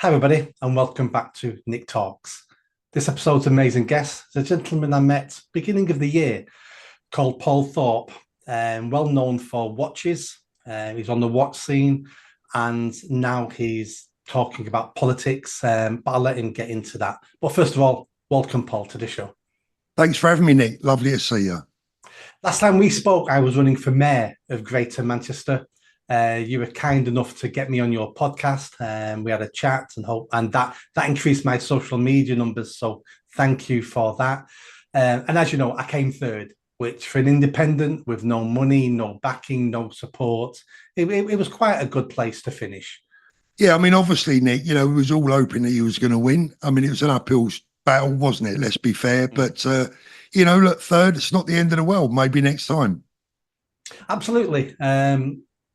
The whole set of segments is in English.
Hi, everybody, and welcome back to Nick Talks. This episode's amazing guest is a gentleman I met beginning of the year called Paul Thorpe, well known for watches. He's on the watch scene, and now he's talking about politics. But I'll let him get into that. But first of all, welcome, Paul, to the show. Thanks for having me, Nick. Lovely to see you. Last time we spoke, I was running for mayor of Greater Manchester. You were kind enough to get me on your podcast, and we had a chat, and that increased my social media numbers. So thank you for that. And as you know, I came third, which for an independent with no money, no backing, no support, it was quite a good place to finish. Yeah, I mean, obviously, Nick, it was all hoping that he was going to win. I mean, it was an uphill battle, wasn't it? Let's be fair. But, look, third, it's not the end of the world. Maybe next time. Absolutely.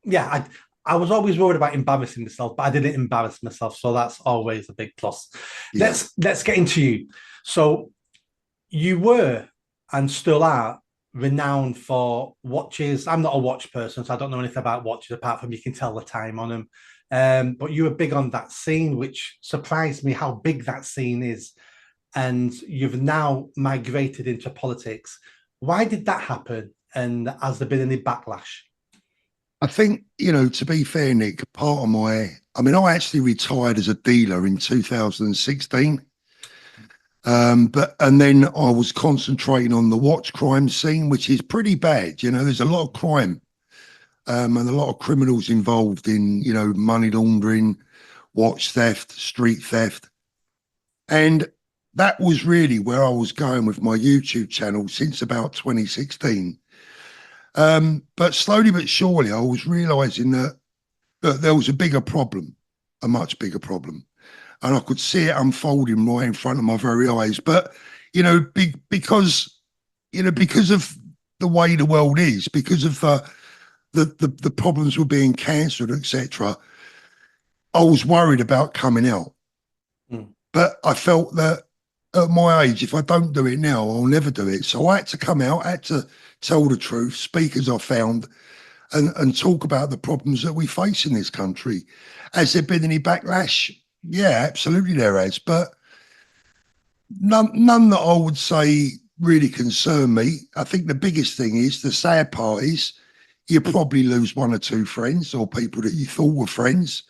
Yeah, I was always worried about embarrassing myself, but I didn't embarrass myself, so that's always a big plus. Yeah. Let's get into you. So you were and still are renowned for watches. I'm not a watch person, so I don't know anything about watches apart from you can tell the time on them. But you were big on that scene, which surprised me how big that scene is. And you've now migrated into politics. Why did that happen? And has there been any backlash? I think, to be fair, Nick, I actually retired as a dealer in 2016. And then I was concentrating on the watch crime scene, which is pretty bad. There's a lot of crime, and a lot of criminals involved in, money laundering, watch theft, street theft. And that was really where I was going with my YouTube channel since about 2016. But slowly but surely, I was realizing that there was a bigger problem, a much bigger problem. And I could see it unfolding right in front of my very eyes. But, because of the way the world is, because of the problems were being cancelled, etc., I was worried about coming out. Mm. But I felt that at my age, if I don't do it now, I'll never do it. So I had to come out, I had to tell the truth, speak as I found, and talk about the problems that we face in this country. Has there been any backlash? Yeah, absolutely there has. But none that I would say really concern me. I think the biggest thing is the sad part is you probably lose one or two friends or people that you thought were friends.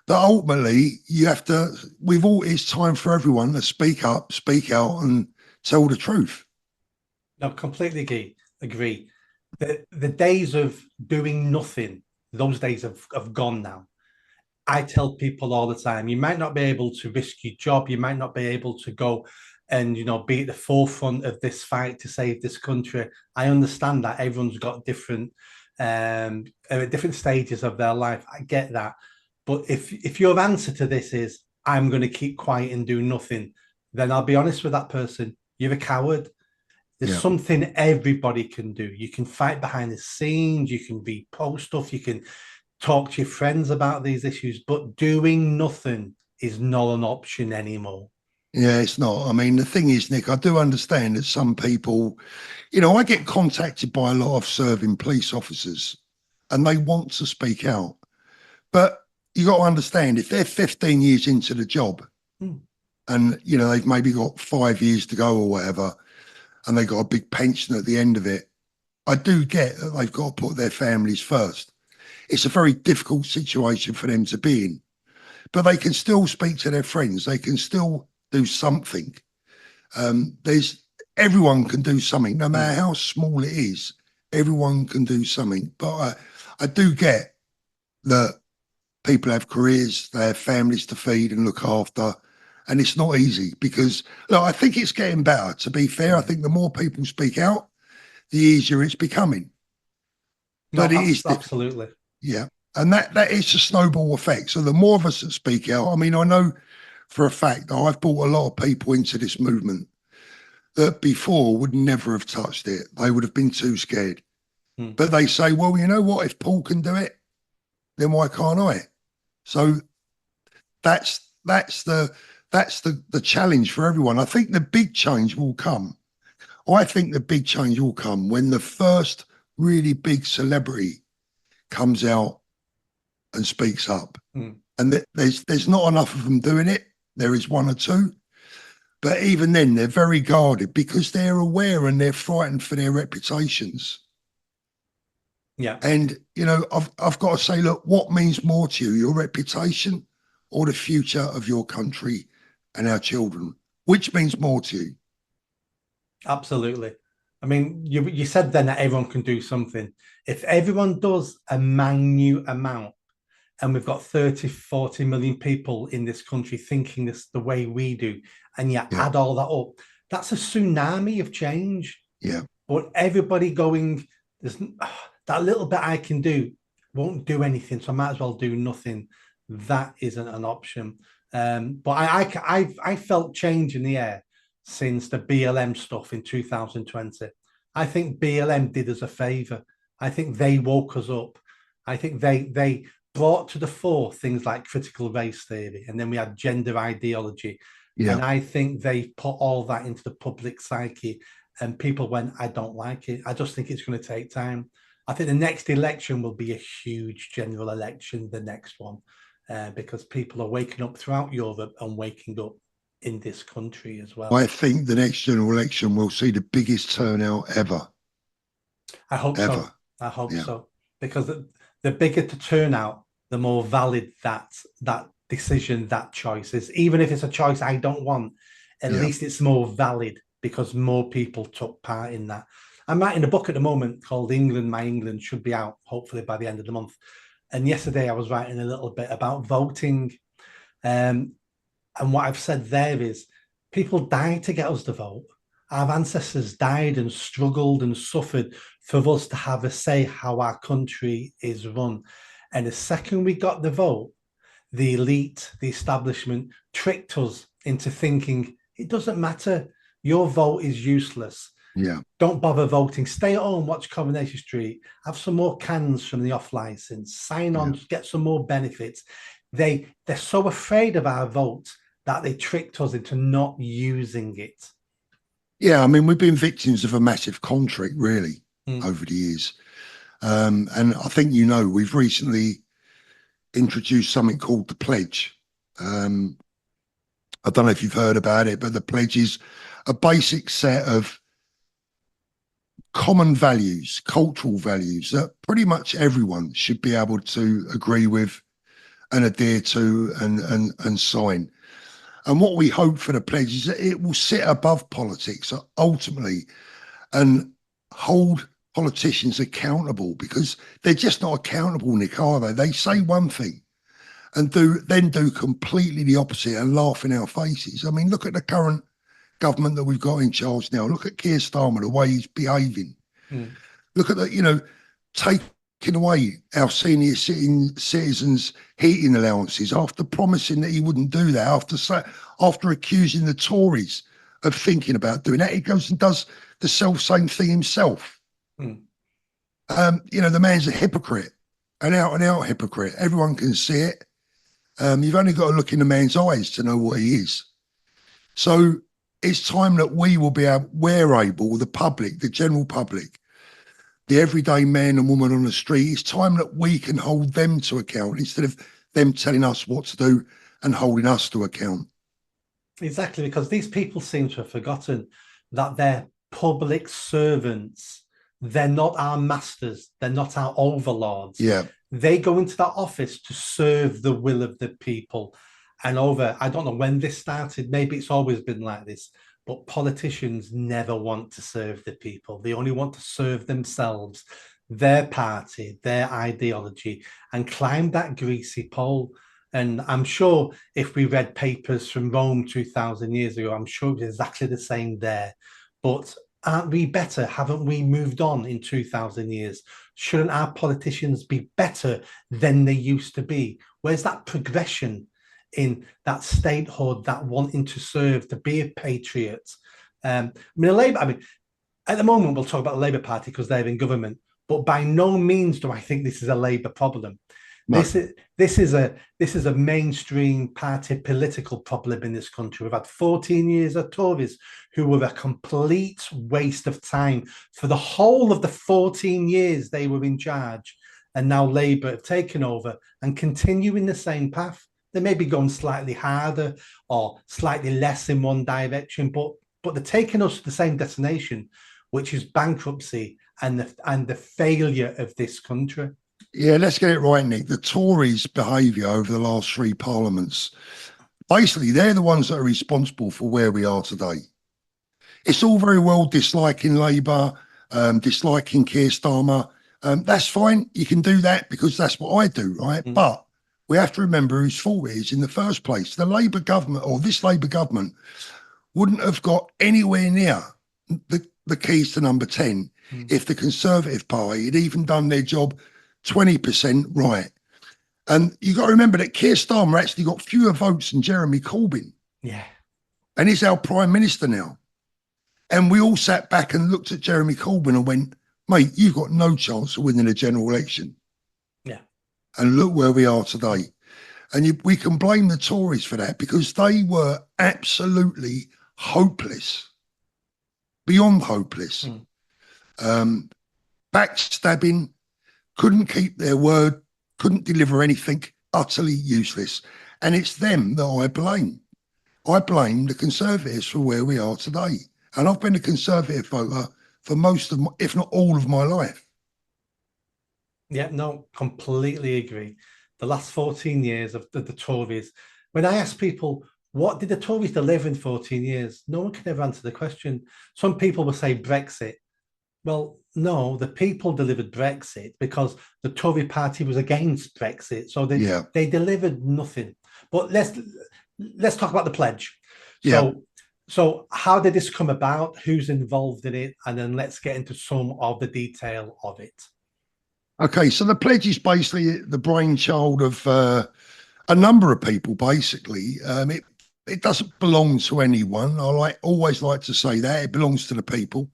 But ultimately, it's time for everyone to speak up, speak out, and tell the truth. No, completely agree. The days of doing nothing, those days have gone now. I tell people all the time, you might not be able to risk your job, you might not be able to go and be at the forefront of this fight to save this country. I understand that everyone's got different stages of their life. I get that. But if your answer to this is I'm going to keep quiet and do nothing, then I'll be honest with that person. You're a coward. There's Yeah. something everybody can do. You can fight behind the scenes, you can repost stuff, you can talk to your friends about these issues, but doing nothing is not an option anymore. Yeah, it's not. I mean, the thing is, Nick, I do understand that some people, I get contacted by a lot of serving police officers and they want to speak out. But you got to understand, if they're 15 years into the job and, they've maybe got 5 years to go or whatever, and they got a big pension at the end of it, I do get that they've got to put their families first. It's a very difficult situation for them to be in, but they can still speak to their friends. They can still do something. Everyone can do something, no matter how small it is. Everyone can do something. But I do get that people have careers, they have families to feed and look after, and it's not easy because, look, I think it's getting better. To be fair, I think the more people speak out, the easier it's becoming. No, But it is, absolutely. yeah, and that is a snowball effect. So the more of us that speak out, I mean, I know for a fact that I've brought a lot of people into this movement that before would never have touched it. They would have been too scared. But they say, well, you know what? If Paul can do it, then why can't I? So that's the challenge for everyone. I think the big change will come. I think the big change will come when the first really big celebrity comes out and speaks up. Mm. And there's not enough of them doing it. There is one or two, but even then, they're very guarded because they're aware and they're frightened for their reputations. Yeah, And I've got to say, look, what means more to you, your reputation or the future of your country and our children? Which means more to you? absolutely. I mean, you said then that everyone can do something. If everyone does a minute amount, and we've got 30, 40 million people in this country thinking this the way we do, and you Yeah, add all that up, that's a tsunami of change. yeah. But everybody going, there's that little bit I can do won't do anything, so I might as well do nothing. That isn't an option. But I felt change in the air since the BLM stuff in 2020. I think BLM did us a favor. I think they woke us up. I think they brought to the fore things like critical race theory, and then we had gender ideology. Yeah. And I think they put all that into the public psyche, and people went, I don't like it. I just think it's going to take time. I think the next election will be a huge general election, the next one, because people are waking up throughout Europe and waking up in this country as well. I think the next general election will see the biggest turnout ever, I hope ever. so. I hope Yeah, so. Because the bigger the turnout, the more valid that decision, that choice is. Even if it's a choice I don't want, at yeah. least it's more valid because more people took part in that. I'm writing a book at the moment called England, My England, should be out hopefully by the end of the month. And yesterday I was writing a little bit about voting. Um, and what I've said there is people died to get us to vote. Our ancestors died and struggled and suffered for us to have a say how our country is run. And the second we got the vote, the elite, the establishment tricked us into thinking it doesn't matter. Your vote is useless. Yeah. Don't bother voting. Stay at home, watch Coronation Street, have some more cans from the off license, sign on, Yeah. get some more benefits. They're so afraid of our vote that they tricked us into not using it. Yeah, I mean, we've been victims of a massive contract, really, Mm. over the years. And I think, we've recently introduced something called the pledge. I don't know if you've heard about it, but the pledge is a basic set of common values, cultural values that pretty much everyone should be able to agree with and adhere to and sign. And what we hope for the pledge is that it will sit above politics ultimately and hold politicians accountable, because they're just not accountable, Nick, are they? They say one thing and do completely the opposite and laugh in our faces. I mean, look at the current government that we've got in charge now. Look at Keir Starmer, the way he's behaving. Mm. Look at taking away our senior citizens' heating allowances after promising that he wouldn't do that, after accusing the Tories of thinking about doing that. He goes and does the self-same thing himself. Mm. The man's a hypocrite, an out-and-out hypocrite. Everyone can see it. You've only got to look in the man's eyes to know what he is. So it's time that we're able, the public, the general public, the everyday man and woman on the street, it's time that we can hold them to account instead of them telling us what to do and holding us to account. Exactly, because these people seem to have forgotten that they're public servants. They're not our masters. They're not our overlords. Yeah, They go into that office to serve the will of the people. And I don't know when this started, maybe it's always been like this, but politicians never want to serve the people. They only want to serve themselves, their party, their ideology, and climb that greasy pole. And I'm sure if we read papers from Rome 2,000 years ago, I'm sure it's exactly the same there. But aren't we better? Haven't we moved on in 2,000 years? Shouldn't our politicians be better than they used to be? Where's that progression in that statehood, that wanting to serve, to be a patriot? At the moment, we'll talk about the Labour Party because they're in government, but by no means do I think this is a Labour problem. no, This is a mainstream party political problem in this country. We've had 14 years of Tories who were a complete waste of time for the whole of the 14 years they were in charge. and now Labour have taken over and continue in the same path. They may be going slightly harder or slightly less in one direction, but they're taking us to the same destination, which is bankruptcy and the failure of this country. Yeah, let's get it right, Nick. The Tories' behaviour over the last three parliaments, basically, they're the ones that are responsible for where we are today. It's all very well disliking Labour, disliking Keir Starmer. That's fine. You can do that because that's what I do, right? Mm. But we have to remember whose fault it is in the first place. The Labour government, or this Labour government, wouldn't have got anywhere near the keys to number 10 if the Conservative Party had even done their job 20% right. And you got to remember that Keir Starmer actually got fewer votes than Jeremy Corbyn. Yeah. And he's our Prime Minister now. And we all sat back and looked at Jeremy Corbyn and went, mate, you've got no chance of winning a general election. Yeah. And look where we are today. And we can blame the Tories for that because they were absolutely hopeless, beyond hopeless. Backstabbing, couldn't keep their word, couldn't deliver anything, utterly useless. And it's them that I blame. I blame the Conservatives for where we are today. And I've been a Conservative voter for most of my, if not all of my life. Yeah, no, completely agree. The last 14 years of the Tories, when I ask people, what did the Tories deliver in 14 years? No one can ever answer the question. Some people will say Brexit. Well, no, the people delivered Brexit because the Tory party was against Brexit. So they delivered nothing. But let's talk about the pledge. So how did this come about? Who's involved in it? And then let's get into some of the detail of it. Okay, so the pledge is basically the brainchild of a number of people, basically. It doesn't belong to anyone. I always like to say that. It belongs to the people.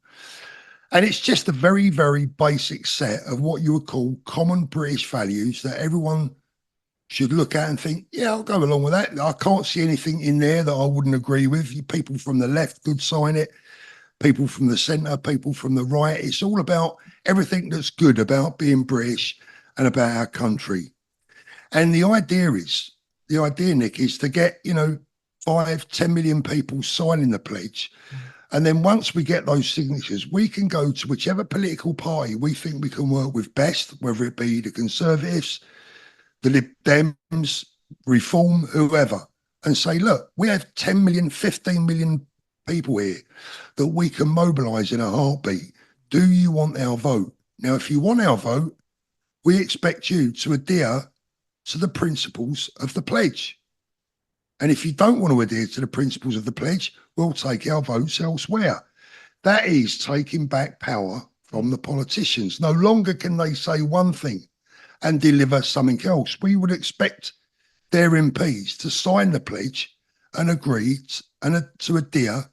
And it's just a very, very basic set of what you would call common British values that everyone should look at and think, yeah, I'll go along with that. I can't see anything in there that I wouldn't agree with. People from the left could sign it. People from the centre, people from the right. It's all about everything that's good about being British and about our country. And the idea, Nick, is to get, 5-10 million people signing the pledge. And then once we get those signatures, we can go to whichever political party we think we can work with best, whether it be the Conservatives, the Lib Dems, Reform, whoever, and say, look, we have 10 million, 15 million people here that we can mobilise in a heartbeat. Do you want our vote? Now, if you want our vote, we expect you to adhere to the principles of the pledge. And if you don't want to adhere to the principles of the pledge, we'll take our votes elsewhere. That is taking back power from the politicians. No longer can they say one thing and deliver something else. We would expect their MPs to sign the pledge and agree to adhere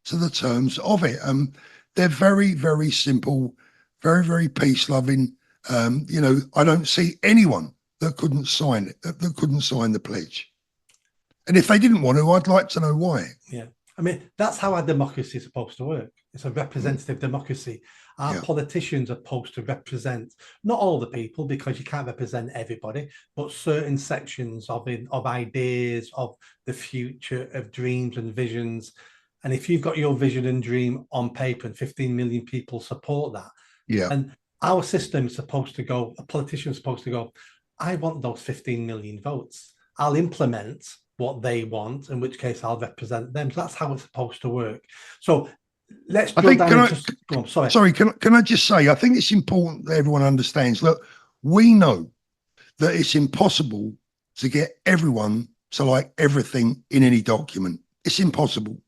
to the terms of it. They're very, very simple, very, very peace-loving. I don't see anyone that couldn't sign it, that couldn't sign the pledge. And if they didn't want to, I'd like to know why. Yeah. I mean, that's how our democracy is supposed to work. It's a representative democracy. Our politicians are supposed to represent not all the people, because you can't represent everybody, but certain sections of ideas, of the future, of dreams and visions. And if you've got your vision and dream on paper and 15 million people support that, and our system is supposed to go, a politician is supposed to go, I want those 15 million votes. I'll implement what they want, in which case I'll represent them. So that's how it's supposed to work. So let's drill down into... Go on, sorry. Can I just say, I think it's important that everyone understands, look, we know that it's impossible to get everyone to like everything in any document. It's impossible.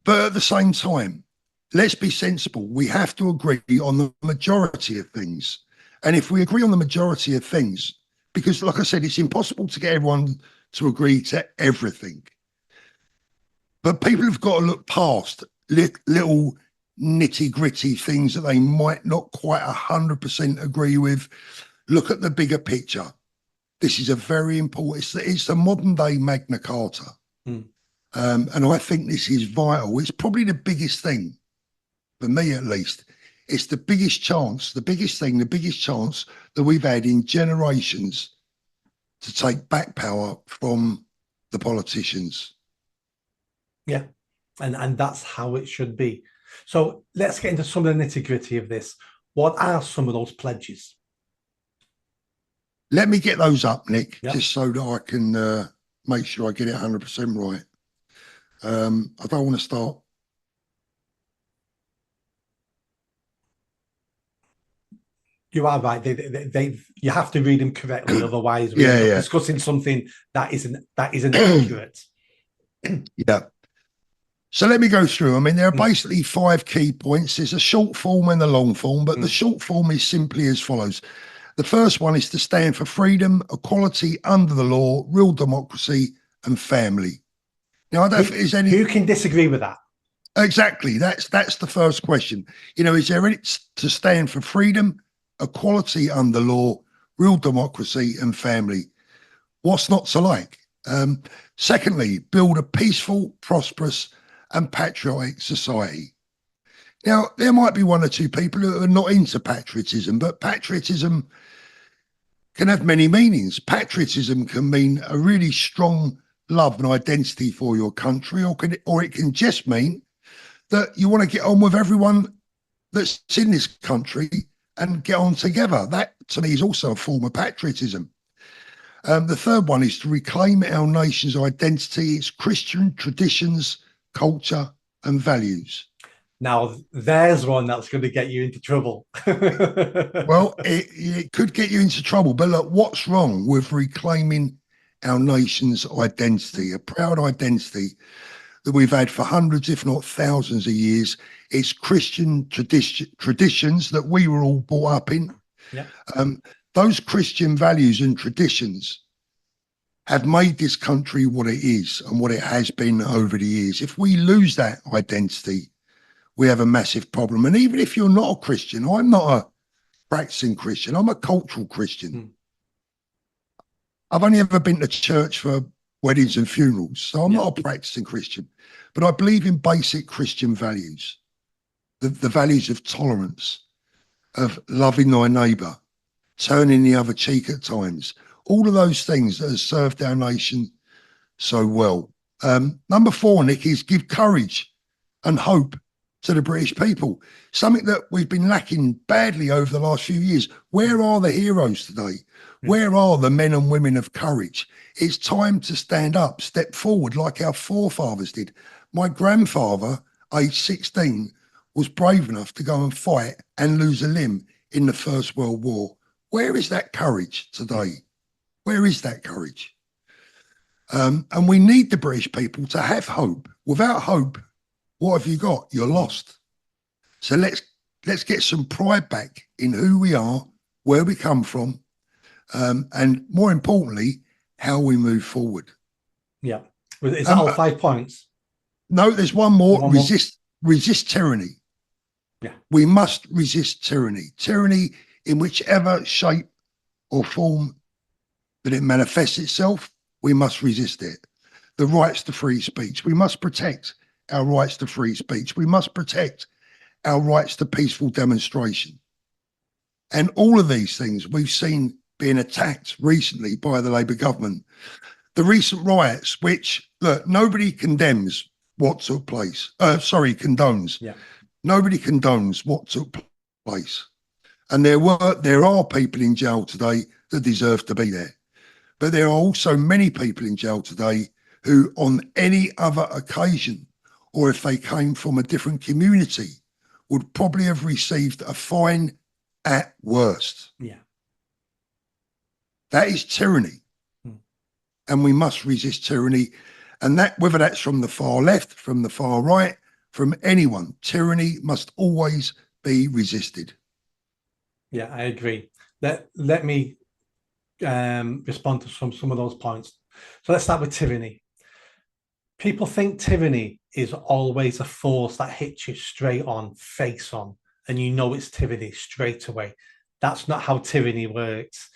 But at the same time, let's be sensible. We have to agree on the majority of things. And if we agree on the majority of things, because like I said, it's impossible to get everyone to agree to everything. But people have got to look past little nitty-gritty things that they might not quite 100% agree with. Look at the bigger picture. This is a very important, it's the modern day Magna Carta. And I think this is vital. It's probably the biggest thing, for me at least, It's the biggest chance, the biggest thing, the biggest chance that we've had in generations to take back power from the politicians. Yeah. And that's how it should be. So let's get into some of the nitty-gritty of this. What are some of those pledges? Let me get those up, Nick, Yeah. just so that I can make sure I get it 100% right. I don't want to start. You are right. You have to read them correctly, otherwise we end up Yeah, discussing something that isn't yeah. accurate. Yeah. So let me go through. I mean, there are Mm, basically 5 key points. There's a short form and a long form, but the mm. short form is simply as follows. The first one is to stand for freedom, equality under the law, real democracy, and family. Now, I don't think there's any. Who can disagree with that? Exactly. That's the first question. You know, is there any to stand for freedom, equality under law, real democracy, and family? What's not to like? Secondly, build a peaceful, prosperous, and patriotic society. Now, there might be one or two people who are not into patriotism, but patriotism can have many meanings. Patriotism can mean a really strong love and identity for your country, or it can just mean that you want to get on with everyone that's in this country and get on together. That, to me, is also a form of patriotism. The third one is to reclaim our nation's identity, its Christian traditions, culture, and values. Now, there's one that's going to get you into trouble. Well, it could get you into trouble, but look, what's wrong with reclaiming our nation's identity, a proud identity that we've had for hundreds, if not thousands of years? It's Christian traditions that we were all brought up in. Yeah. Those Christian values and traditions have made this country what it is and what it has been over the years. If we lose that identity, we have a massive problem. And even if you're not a Christian, I'm not a practicing Christian, I'm a cultural Christian. Mm. I've only ever been to church for weddings and funerals, so I'm not a practicing Christian, but I believe in basic Christian values, the values of tolerance, of loving thy neighbour, turning the other cheek at times, all of those things that have served our nation so well. Number 4, Nick, is give courage and hope to the British people, something that we've been lacking badly over the last few years. Where are the heroes today? Where are the men and women of courage? It's time to stand up, step forward like our forefathers did. My grandfather, aged 16, was brave enough to go and fight and lose a limb in the First World War. Where is that courage today? Where is that courage? And we need the British people to have hope. Without hope, what have you got? You're lost. So let's get some pride back in who we are, where we come from, and more importantly, how we move forward. Yeah. Is that all 5 points? No, there's one more. Resist tyranny. Yeah. We must resist tyranny. Tyranny in whichever shape or form that it manifests itself, we must resist it. The rights to free speech. We must protect our rights to free speech. We must protect our rights to peaceful demonstration. And all of these things we've seen being attacked recently by the Labour government. The recent riots, which, look, nobody condemns what took place. Condones. Yeah. Nobody condones what took place. And there are people in jail today that deserve to be there. But there are also many people in jail today who, on any other occasion, or if they came from a different community, would probably have received a fine at worst. Yeah. That is tyranny. And we must resist tyranny. And that, whether that's from the far left, from the far right, from anyone, tyranny must always be resisted. Yeah, I agree. Let me respond to some of those points. So let's start with tyranny. People think tyranny is always a force that hits you straight on, face on, and you know it's tyranny straight away. That's not how tyranny works.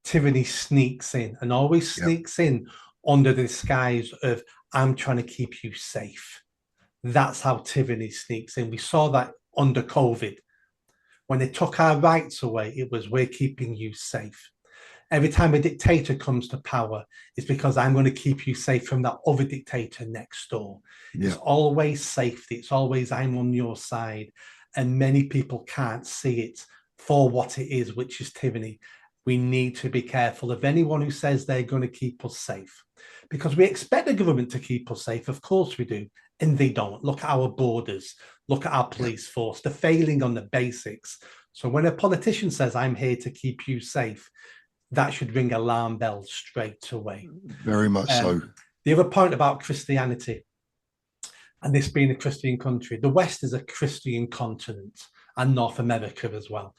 Tyranny sneaks in and always sneaks in under the disguise of, I'm trying to keep you safe. That's how tyranny sneaks in. We saw that under COVID. When they took our rights away, it was, we're keeping you safe. Every time a dictator comes to power, it's because I'm going to keep you safe from that other dictator next door. It's Yeah. always safety. It's always, I'm on your side. And many people can't see it for what it is, which is tyranny. We need to be careful of anyone who says they're going to keep us safe, because we expect the government to keep us safe. Of course we do. And they don't. Look at our borders. Look at our Yeah. police force. They're failing on the basics. So when a politician says, I'm here to keep you safe, that should ring alarm bells straight away. Very much so. The other point about Christianity, and this being a Christian country, the West is a Christian continent, and North America as well.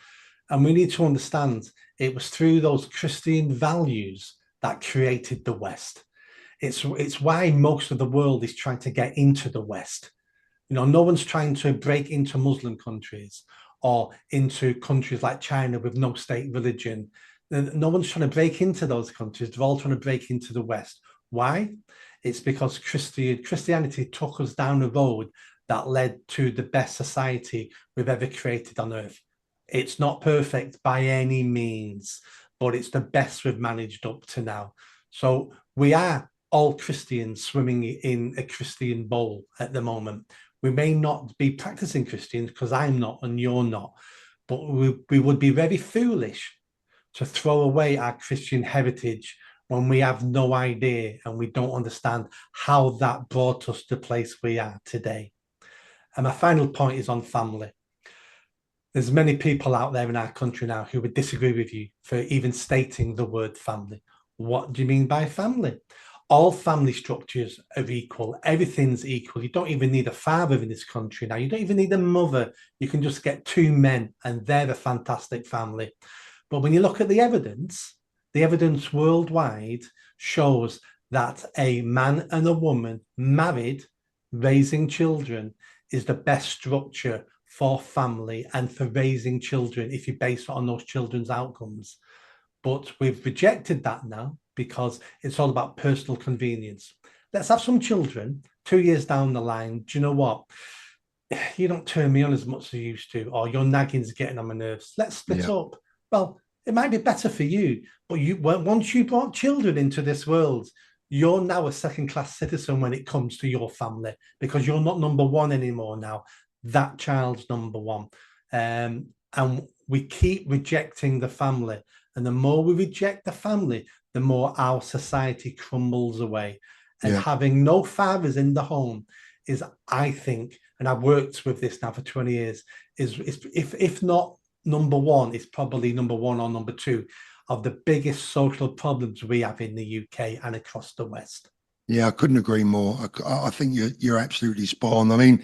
And we need to understand it was through those Christian values that created the West. It's why most of the world is trying to get into the West. You know, no one's trying to break into Muslim countries or into countries like China with no state religion. No one's trying to break into those countries. They're all trying to break into the West. Why? It's because Christianity took us down a road that led to the best society we've ever created on earth. It's not perfect by any means, but it's the best we've managed up to now. So we are all Christians swimming in a Christian bowl at the moment. We may not be practicing Christians, because I'm not and you're not, but we would be very foolish to throw away our Christian heritage when we have no idea and we don't understand how that brought us to the place we are today. And my final point is on family. There's many people out there in our country now who would disagree with you for even stating the word family. What do you mean by family? All family structures are equal. Everything's equal. You don't even need a father in this country now. You don't even need a mother. You can just get two men and they're a fantastic family. But when you look at the evidence worldwide shows that a man and a woman married, raising children, is the best structure for family and for raising children if you base it on those children's outcomes. But we've rejected that now because it's all about personal convenience. Let's have some children 2 years down the line. Do you know what? You don't turn me on as much as you used to, or your nagging's getting on my nerves. Let's split Yeah. up. Well, it might be better for you, but once you brought children into this world, you're now a second-class citizen when it comes to your family, because you're not number one anymore now. That child's number one. And we keep rejecting the family. And the more we reject the family, the more our society crumbles away. And Yeah. having no fathers in the home is, I think, and I've worked with this now for 20 years, is if not number one, it's probably number one or number two of the biggest social problems we have in the UK and across the West. Yeah, I couldn't agree more. I think you're absolutely spot on. I mean,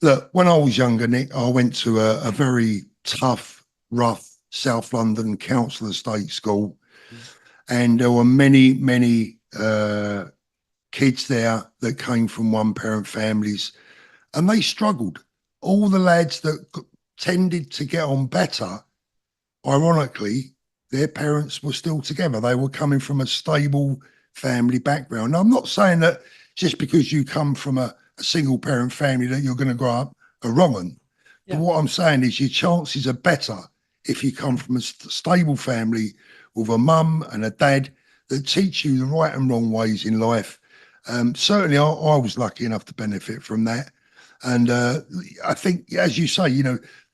look, when I was younger, Nick, I went to a very tough, rough South London council estate school, and there were many kids there that came from one parent families, and they struggled. All the lads that tended to get on better, ironically, their parents were still together. They were coming from a stable family background. Now, I'm not saying that just because you come from a single parent family that you're going to grow up a wrong one. But Yeah, what I'm saying is your chances are better if you come from a stable family with a mum and a dad that teach you the right and wrong ways in life. Certainly, I was lucky enough to benefit from that. And I think, as you say,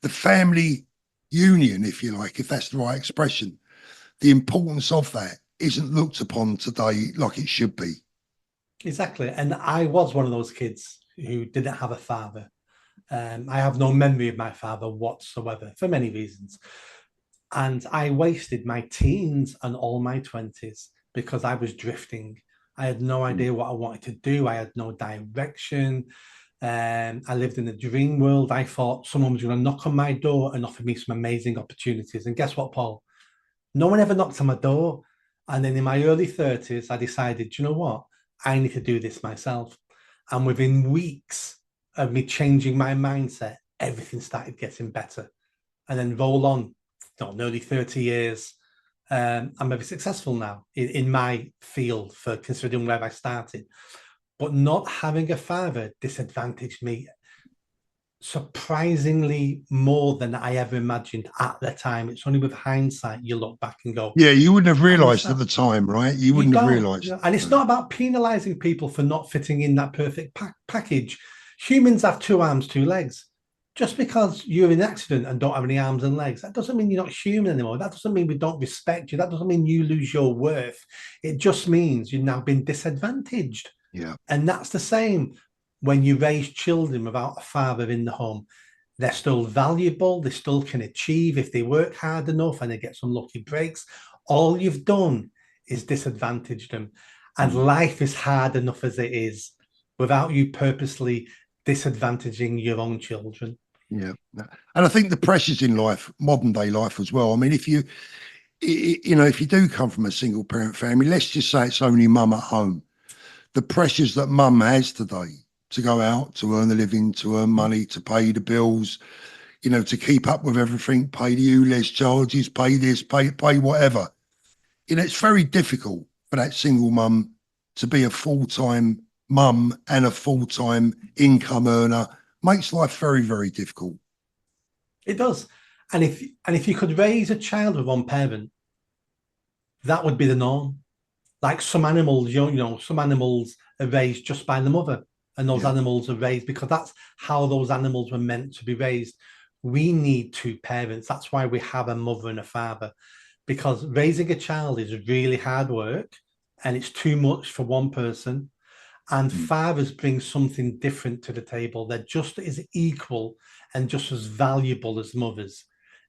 the family union, if you like, if that's the right expression, the importance of that isn't looked upon today like it should be. exactly. And I was one of those kids who didn't have a father. I have no memory of my father whatsoever for many reasons. And I wasted my teens and all my 20s because I was drifting. I had no Mm. idea what I wanted to do. I had no direction. I lived in a dream world. I thought someone was going to knock on my door and offer me some amazing opportunities. And guess what, Paul? No one ever knocked on my door. And then in my early 30s, I decided, you know what? I need to do this myself. And within weeks of me changing my mindset, everything started getting better. And then roll on, nearly 30 years. I'm very successful now in my field for considering where I started. But not having a father disadvantaged me surprisingly more than I ever imagined at the time. It's only with hindsight you look back and go, Yeah, you wouldn't have I missed realised at that. the time, right? You You wouldn't have don't. realised. And it's not about penalizing people for not fitting in that perfect package. Humans have two arms, two legs. Just because you're in an accident and don't have any arms and legs, that doesn't mean you're not human anymore. That doesn't mean we don't respect you. That doesn't mean you lose your worth. It just means you've now been disadvantaged. Yeah, And that's the same when you raise children without a father in the home. They're still valuable. They still can achieve if they work hard enough and they get some lucky breaks. All you've done is disadvantage them. And mm, life is hard enough as it is without you purposely disadvantaging your own children. yeah. And I think the pressures in life, modern day life as well. I mean, if you do come from a single parent family, let's just say it's only mum at home. The pressures that mum has today to go out, to earn a living, to earn money, to pay the bills, to keep up with everything, pay the ULEZ charges, pay this, pay whatever. It's very difficult for that single mum to be a full-time mum and a full-time income earner. Makes life very, very difficult. It does. And if you could raise a child with one parent, that would be the norm. Like some animals, some animals are raised just by the mother, and those Yeah. animals are raised because that's how those animals were meant to be raised. We need two parents. That's why we have a mother and a father, because raising a child is really hard work and it's too much for one person. And Mm. fathers bring something different to the table. They're just as equal and just as valuable as mothers.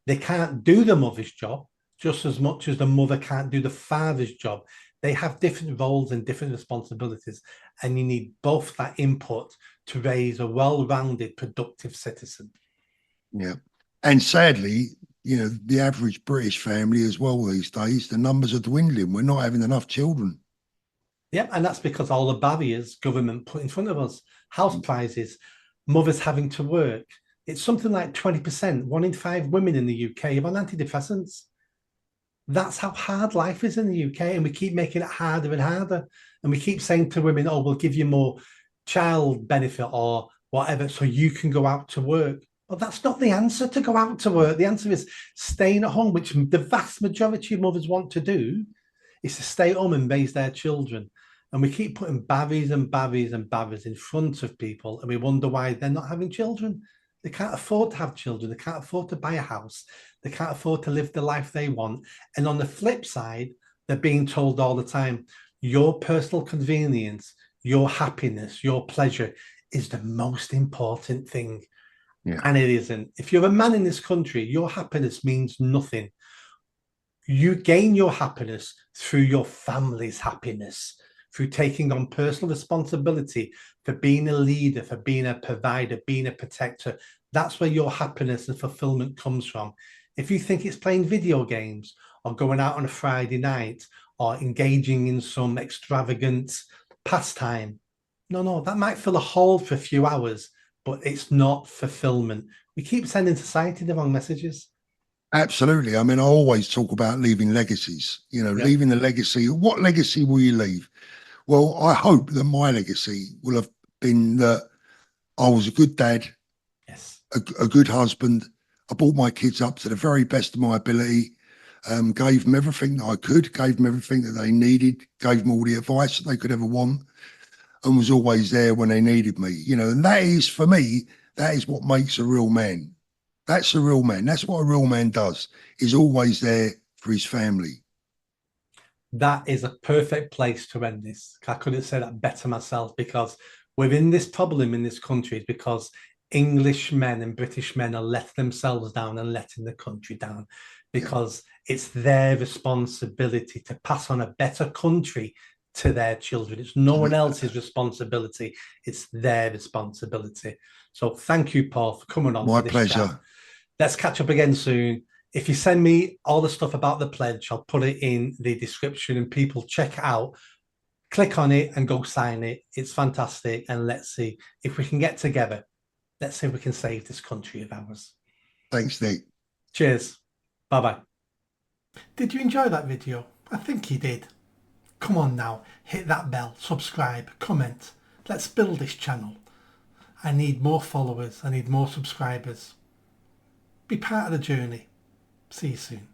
They can't do the mother's job just as much as the mother can't do the father's job. They have different roles and different responsibilities, and you need both that input to raise a well-rounded, productive citizen. Yeah. And sadly, the average British family as well these days, the numbers are dwindling. We're not having enough children. Yep, and that's because all the barriers government put in front of us, house Mm. prices, mothers having to work. It's something like 20%, 1 in 5 women in the UK are on antidepressants. That's how hard life is in the UK, and we keep making it harder and harder. And we keep saying to women, "Oh, we'll give you more child benefit or whatever, so you can go out to work." Well, that's not the answer to go out to work. The answer is staying at home, which the vast majority of mothers want to do, is to stay at home and raise their children. And we keep putting barriers and barriers and barriers in front of people, and we wonder why they're not having children. They can't afford to have children. They can't afford to buy a house. They can't afford to live the life they want. And on the flip side, they're being told all the time, your personal convenience, your happiness, your pleasure is the most important thing. Yeah. And it isn't. If you're a man in this country, your happiness means nothing. You gain your happiness through your family's happiness, through taking on personal responsibility for being a leader, for being a provider, being a protector. That's where your happiness and fulfillment comes from. If you think it's playing video games or going out on a Friday night or engaging in some extravagant pastime, no, that might fill a hole for a few hours, but it's not fulfillment. We keep sending society the wrong messages. Absolutely. I mean, I always talk about leaving legacies, Yeah. leaving the legacy. What legacy will you leave? Well, I hope that my legacy will have been that I was a good dad, Yes. a good husband. I brought my kids up to the very best of my ability, gave them everything that I could, gave them everything that they needed, gave them all the advice that they could ever want, and was always there when they needed me. And that is, for me, that is what makes a real man. That's a real man. That's what a real man does, is always there for his family. That is a perfect place to end this. I couldn't say that better myself, because we're in this problem in this country because English men and British men are letting themselves down and letting the country down, Yeah, because it's their responsibility to pass on a better country to their children. It's no one else's responsibility. It's their responsibility. So thank you, Paul, for coming on my for this chat. pleasure. Let's catch up again soon. If you send me all the stuff about the pledge, I'll put it in the description and people check it out. Click on it and go sign it. It's fantastic. And let's see if we can get together. Let's see if we can save this country of ours. Thanks, Nick. Cheers. Bye bye. Did you enjoy that video? I think you did. Come on now, hit that bell, subscribe, comment. Let's build this channel. I need more followers. I need more subscribers. Be part of the journey. See you soon.